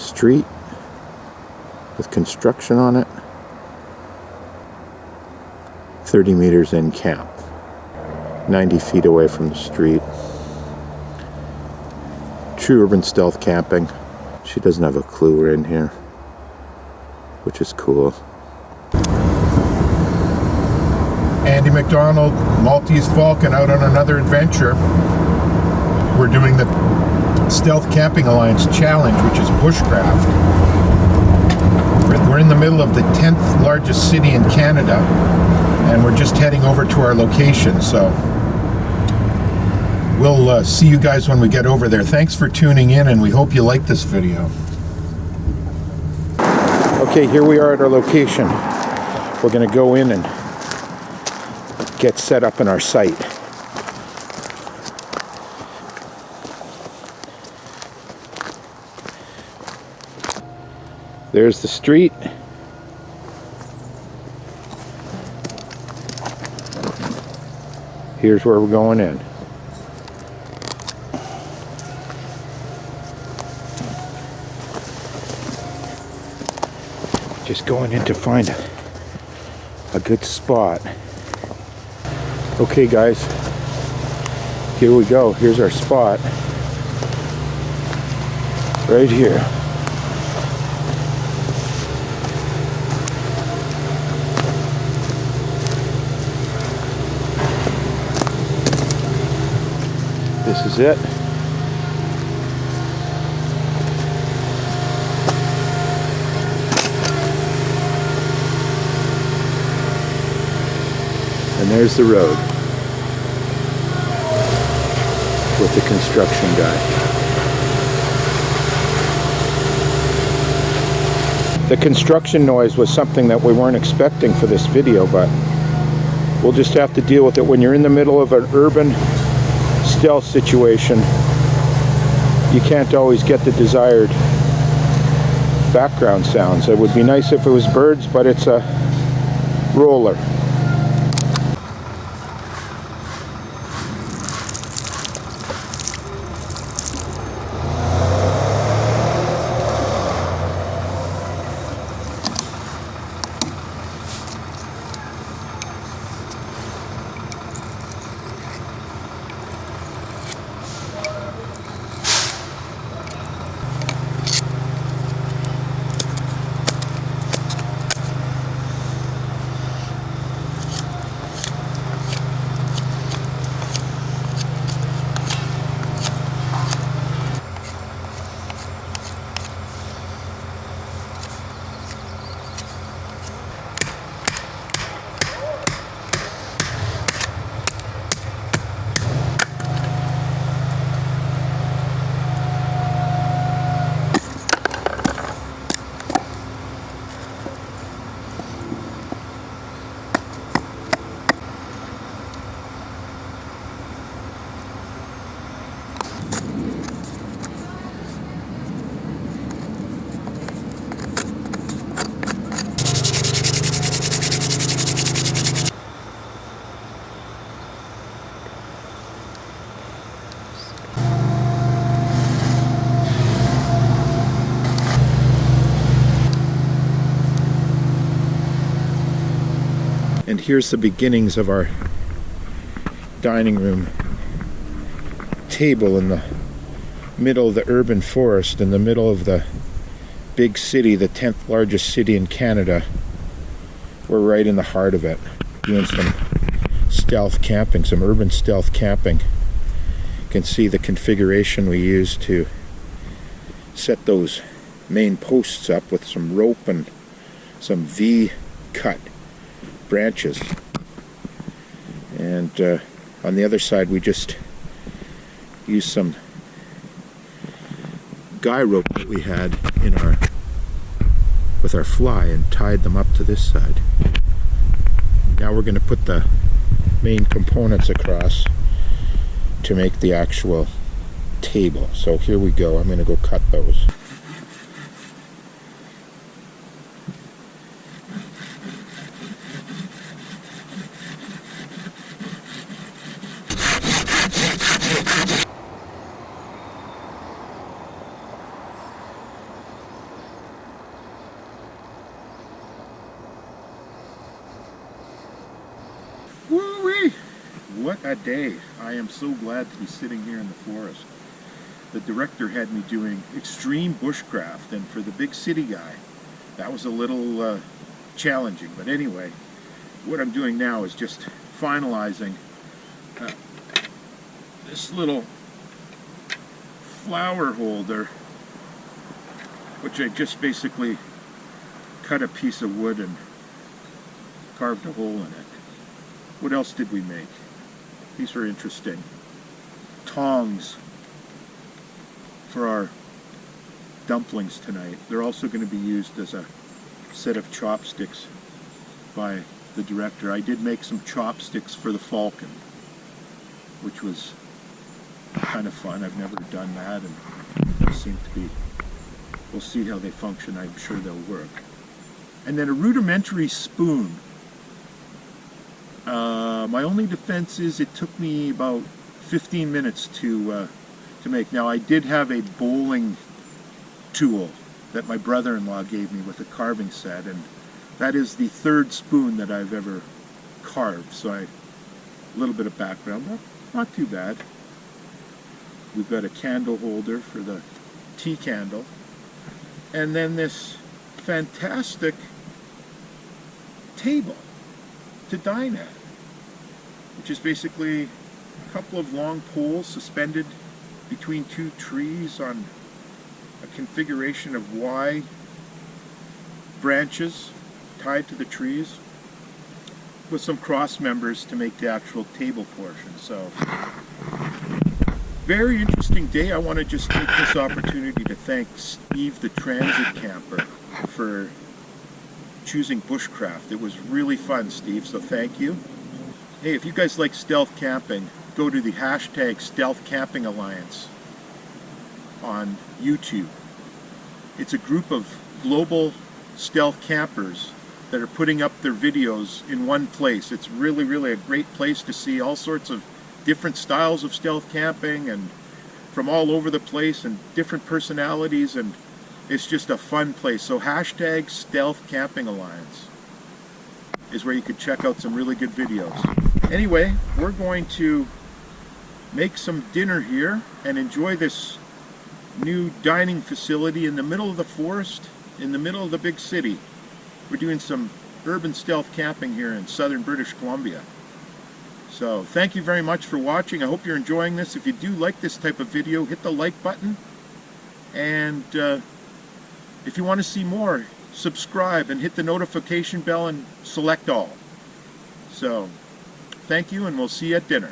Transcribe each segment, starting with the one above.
street with construction on it. 30 meters in camp. 90 feet away from the street. True urban stealth camping. She doesn't have a clue we're in here, which is cool. Andy McDonald, Maltese Falcon, out on another adventure. We're doing the Stealth Camping Alliance Challenge, which is bushcraft. We're in the middle of the 10th largest city in Canada, and we're just heading over to our location, so we'll see you guys when we get over there. Thanks for tuning in, and we hope you like this video. Okay, here we are at our location. We're going to go in and get set up in our site. There's the street. Here's where we're going in. Just going in to find a good spot. Okay guys, here we go. Here's our spot. Right here. This is it. And there's the road with the construction guy. The construction noise was something that we weren't expecting for this video, but we'll just have to deal with it. When you're in the middle of an urban stealth situation, you can't always get the desired background sounds. It would be nice if it was birds, but it's a roller. And here's the beginnings of our dining room table in the middle of the urban forest, in the middle of the big city, the 10th largest city in Canada. We're right in the heart of it, doing some stealth camping, some urban stealth camping. You can see the configuration we use to set those main posts up with some rope and some V-cut branches, and on the other side we just use some guy rope that we had in our with our fly and tied them up to this side. Now we're going to put the main components across to make the actual table. So here we go. I'm going to go cut those. what a day. I am so glad to be sitting here in the forest. The director had me doing extreme bushcraft, and for the big city guy, that was a little challenging. But anyway, what I'm doing now is just finalizing this little flower holder, which I just basically cut a piece of wood and carved a hole in it. What else did we make? These are interesting. Tongs for our dumplings tonight. They're also going to be used as a set of chopsticks by the director. I did make some chopsticks for the Falcon, which was kind of fun. I've never done that, and they seem to be, we'll see how they function. I'm sure they'll work. And then a rudimentary spoon. My only defense is it took me about 15 minutes to make. Now, I did have a bowling tool that my brother-in-law gave me with a carving set, and that is the third spoon that I've ever carved. So a little bit of background, not too bad. We've got a candle holder for the tea candle, and then this fantastic table to dine at, which is basically a couple of long poles suspended between two trees on a configuration of Y branches tied to the trees with some cross members to make the actual table portion. So, very interesting day. I want to just take this opportunity to thank Steve, the transit camper, for choosing bushcraft. It was really fun, Steve, so thank you. Hey, if you guys like stealth camping, go to the hashtag stealthcampingalliance on YouTube. It's a group of global stealth campers that are putting up their videos in one place. It's really, really a great place to see all sorts of different styles of stealth camping and from all over the place and different personalities, and it's just a fun place. So hashtag stealthcampingalliance is where you could check out some really good videos. Anyway, we're going to make some dinner here and enjoy this new dining facility in the middle of the forest, in the middle of the big city. We're doing some urban stealth camping here in southern British Columbia. So thank you very much for watching. I hope you're enjoying this. If you do like this type of video, hit the like button. And if you want to see more, subscribe and hit the notification bell and select all. So thank you, and we'll see you at dinner.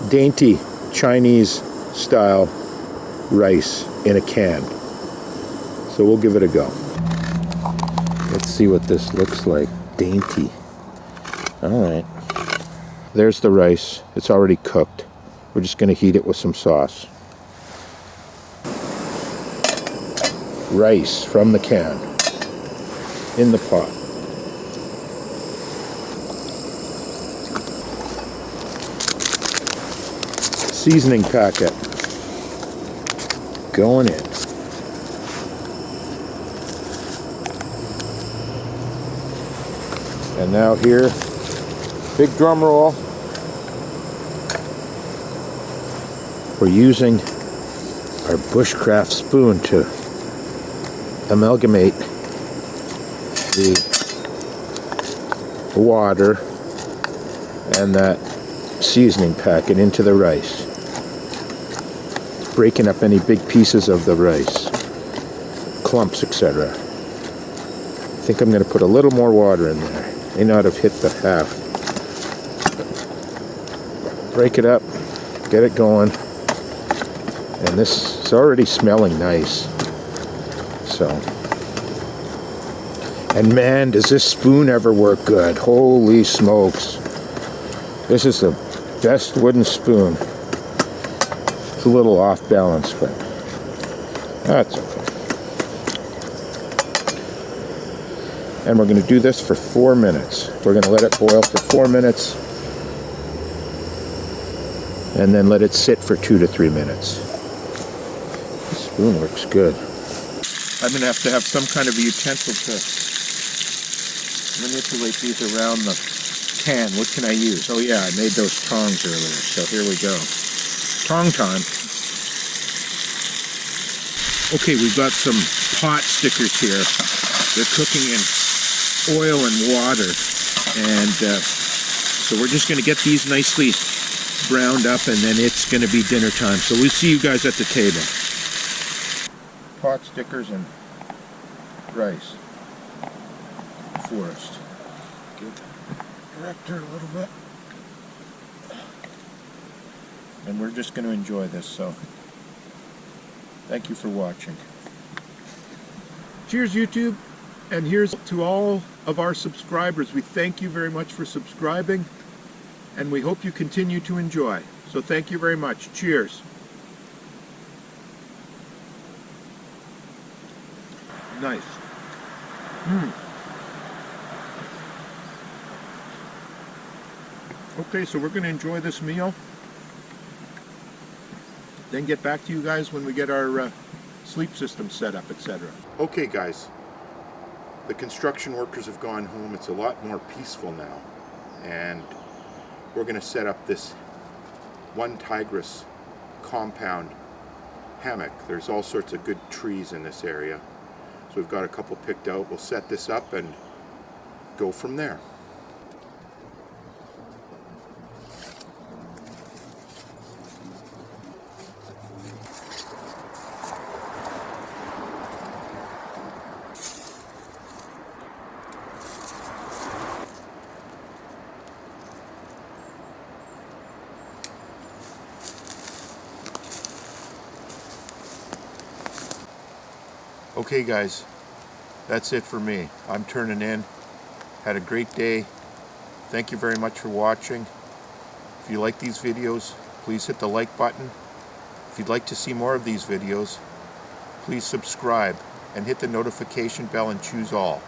Dainty Chinese style rice in a can. So we'll give it a go. Let's see what this looks like. Dainty. Alright. There's the rice. It's already cooked. We're just going to heat it with some sauce. Rice from the can in the pot. Seasoning packet going in. And now here, big drum roll. We're using our bushcraft spoon to amalgamate the water and that seasoning packet into the rice. It's breaking up any big pieces of the rice, clumps, etc. I think I'm going to put a little more water in there. May not have hit the half. Break it up, get it going, and this is already smelling nice. So, and man, does this spoon ever work good. Holy smokes. This is the best wooden spoon. It's a little off balance, but that's okay. And we're going to do this for 4 minutes. We're going to let it boil for 4 minutes and then let it sit for 2 to 3 minutes. spoon looks good. I'm going to have some kind of a utensil to manipulate these around the pan. What can I use? Oh yeah, I made those tongs earlier, so here we go. Tong time. Okay, we've got some pot stickers here. They're cooking in oil and water, and so we're just going to get these nicely browned up, and then it's going to be dinner time. So we'll see you guys at the table. Pot stickers and rice. Forest. Direct her a little bit. And we're just going to enjoy this, so thank you for watching. Cheers, YouTube, and here's to all of our subscribers. We thank you very much for subscribing, and we hope you continue to enjoy. So thank you very much. Cheers. Nice. Okay, so we're going to enjoy this meal, then get back to you guys when we get our sleep system set up, etc. Okay guys, the construction workers have gone home. It's a lot more peaceful now, and we're going to set up this one Tigris compound hammock. There's all sorts of good trees in this area, so we've got a couple picked out. We'll set this up and go from there. Okay guys, that's it for me. I'm turning in. Had a great day. Thank you very much for watching. If you like these videos, please hit the like button. If you'd like to see more of these videos, please subscribe and hit the notification bell and choose all.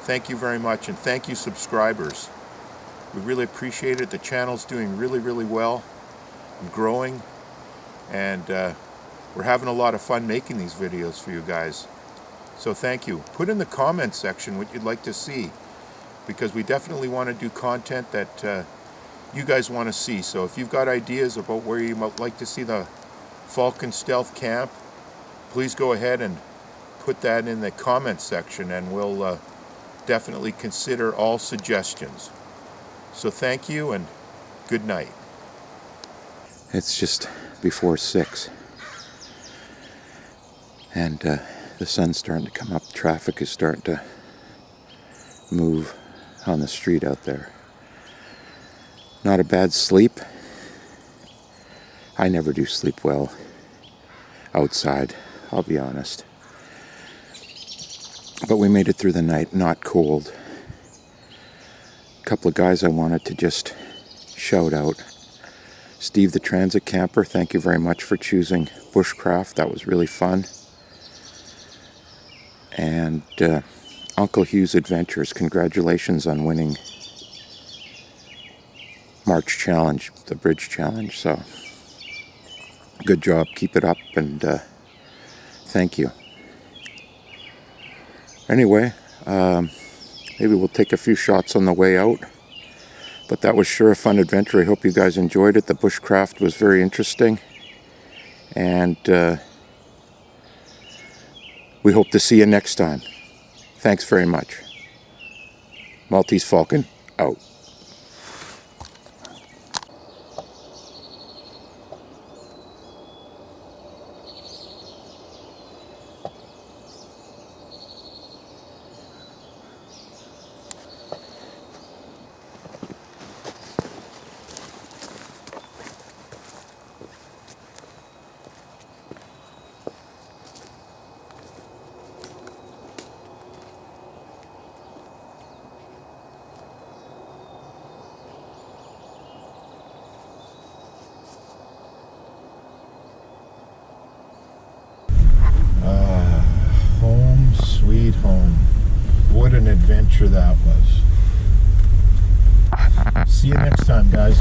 Thank you very much, and thank you subscribers. We really appreciate it. The channel's doing really well and growing, and we're having a lot of fun making these videos for you guys. So thank you. Put in the comments section what you'd like to see, because we definitely want to do content that you guys want to see. So if you've got ideas about where you might like to see the Falcon Stealth Camp, please go ahead and put that in the comments section, and we'll definitely consider all suggestions. So thank you and good night. It's just before 6. And the sun's starting to come up. Traffic is starting to move on the street out there. Not a bad sleep. I never do sleep well outside, I'll be honest. But we made it through the night, not cold. A couple of guys I wanted to just shout out. Steve the Transit Camper, thank you very much for choosing bushcraft. That was really fun. And Uncle Hugh's Adventures, congratulations on winning March Challenge, the Bridge Challenge. So, good job, keep it up, and thank you. Anyway, maybe we'll take a few shots on the way out, but that was sure a fun adventure. I hope you guys enjoyed it. The bushcraft was very interesting, and we hope to see you next time. Thanks very much. Maltese Falcon, out. Sweet home. What an adventure that was. See you next time, guys.